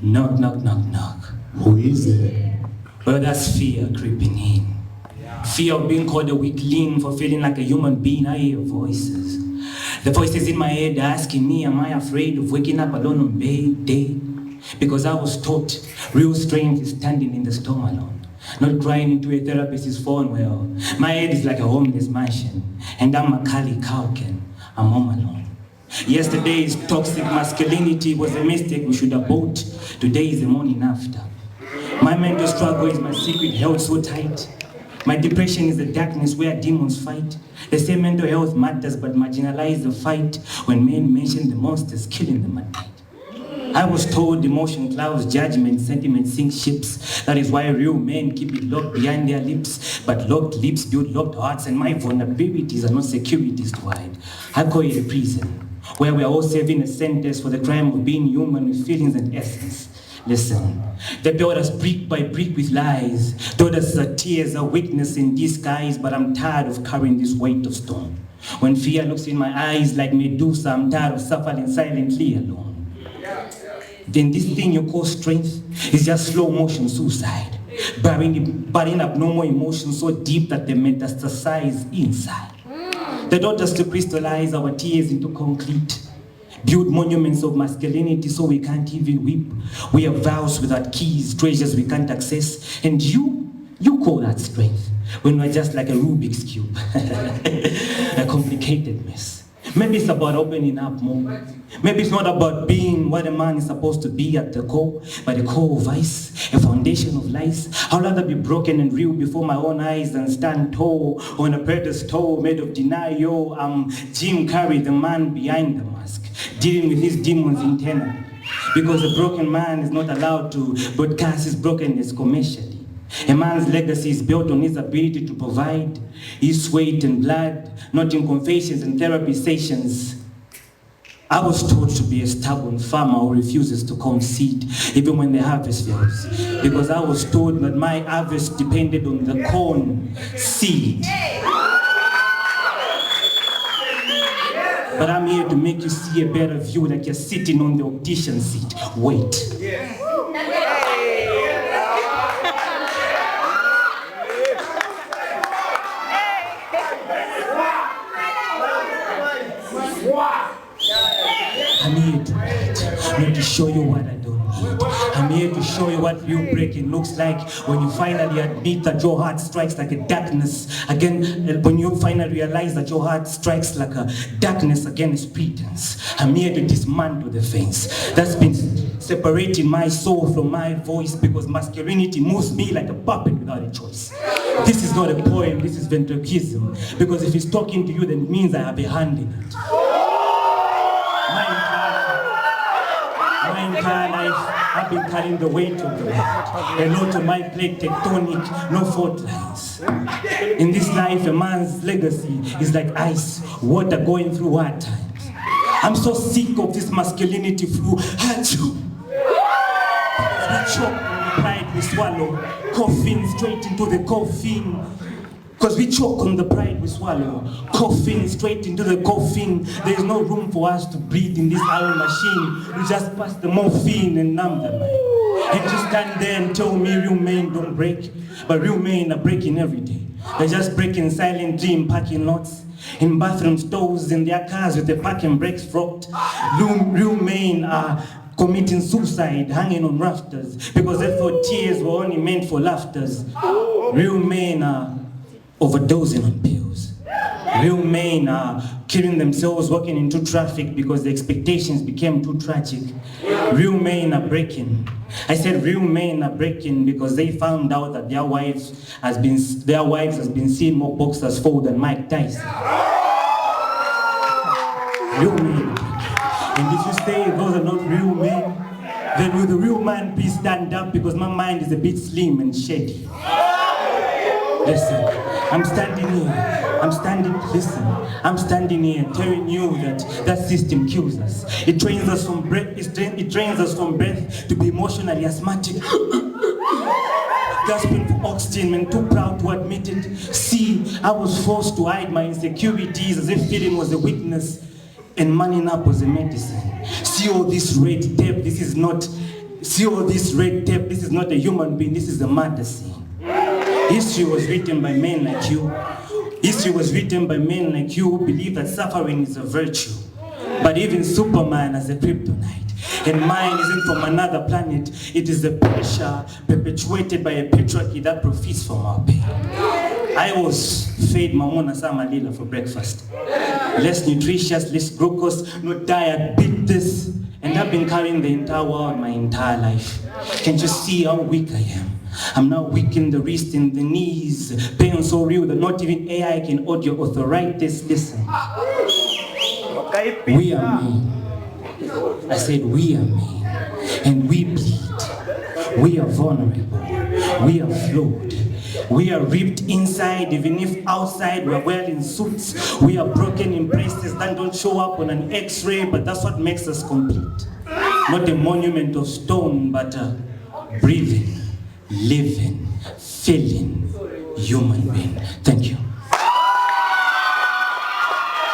Knock, knock, knock, knock. Who is it? Well, that's fear creeping in. Fear of being called a weakling for feeling like a human being. I hear voices. The voices in my head asking me, am I afraid of waking up alone on day? Because I was taught real strength is standing in the storm alone. Not crying into a therapist's phone. Well, my head is like a homeless mansion. And I'm Macaulay Culkin. I'm home alone. Yesterday's toxic masculinity was a mistake we should have bought. Today is the morning after. My mental struggle is my secret held so tight. My depression is the darkness where demons fight. They say mental health matters but marginalize the fight when men mention the monsters killing them at night. I was told emotion clouds judgment, sentiment sinks ships. That is why real men keep it locked behind their lips. But locked lips build locked hearts, and my vulnerabilities are not securities to hide. I call it a prison, where we are all serving a sentence for the crime of being human with feelings and essence. Listen, they built us brick by brick with lies, told us that tears are weakness in disguise, but I'm tired of carrying this weight of stone. When fear looks in my eyes like Medusa, I'm tired of suffering silently alone. Then this thing you call strength is just slow motion suicide, burying abnormal emotions so deep that they metastasize inside. They taught us to crystallize our tears into concrete, build monuments of masculinity so we can't even weep. We have vows without keys, treasures we can't access, and you call that strength when we're just like a Rubik's Cube, a complicated mess. Maybe it's about opening up more. Maybe it's not about being what a man is supposed to be at the core, but a core of ice, a foundation of lies. I'd rather be broken and real before my own eyes than stand tall on a pedestal made of denial. I'm Jim Carrey, the man behind the mask, dealing with his demons internally. Because a broken man is not allowed to broadcast his brokenness commercially. A man's legacy is built on his ability to provide his sweat and blood, not in confessions and therapy sessions. I was taught to be a stubborn farmer who refuses to concede even when the harvest fails. Because I was told that my harvest depended on the corn seed. But I'm here to make you see a better view, like you're sitting on the audition seat. Wait. I'm here to show you what I don't need. I'm here to show you what real breaking looks like when you finally admit that your heart strikes like a darkness. Again, when you finally realize that your heart strikes like a darkness against pretense. I'm here to dismantle the fence that's been separating my soul from my voice, because masculinity moves me like a puppet without a choice. This is not a poem, this is ventriloquism. Because if it's talking to you, then it means I have a hand in it. My entire life, I've been carrying the weight of the world. A lot of my plate tectonic, no fault lines. In this life, a man's legacy is like ice, water going through hard times. I'm so sick of this masculinity flu. Achoo! We choke on the pride we swallow, coughing straight into the coffin. Because we choke on the pride we swallow, coughing straight into the coffin. There is no room for us to breathe in this iron machine. We just pass the morphine and numb the mind. And just stand there and tell me real men don't break, but real men are breaking every day. They're just breaking silently in parking lots, in bathroom stalls, in their cars with the parking brakes frocked. Real men are committing suicide, hanging on rafters, because they thought tears were only meant for laughters. Real men are overdosing on pills. Real men are killing themselves walking into traffic because the expectations became too tragic. Real men are breaking. I said real men are breaking because they found out that their wives has been seeing more boxers fall than Mike Tyson. Real men are breaking. And if you say those are not real men, then will the real man please stand up, because my mind is a bit slim and shady. Listen, I'm standing here telling you that system kills us. It trains us from birth to be emotionally asthmatic, gasping for oxygen and too proud to admit it. See, I was forced to hide my insecurities as if feeling was a weakness and manning up was a medicine. See all this red tape, this is not See all this red tape, this is not a human being, this is a murder scene. History was written by men like you. History was written by men like you who believe that suffering is a virtue. But even Superman has a kryptonite. And mine isn't from another planet. It is the pressure perpetuated by a patriarchy that profits from our pain. I was fed mamona samalila for breakfast. Less nutritious, less glucose, no diet, beat this. And I've been carrying the entire world my entire life. Can't you see how weak I am? I'm now weak in the wrist and the knees. Pain so real that not even AI can audio arthritis. Listen. We are me. I said we are me. And we bleed. We are vulnerable. We are flawed. We are ripped inside, even if outside we're wearing suits. We are broken in places that don't show up on an X-ray, but that's what makes us complete. Not a monument of stone, but a breathing, living, feeling human being. Thank you.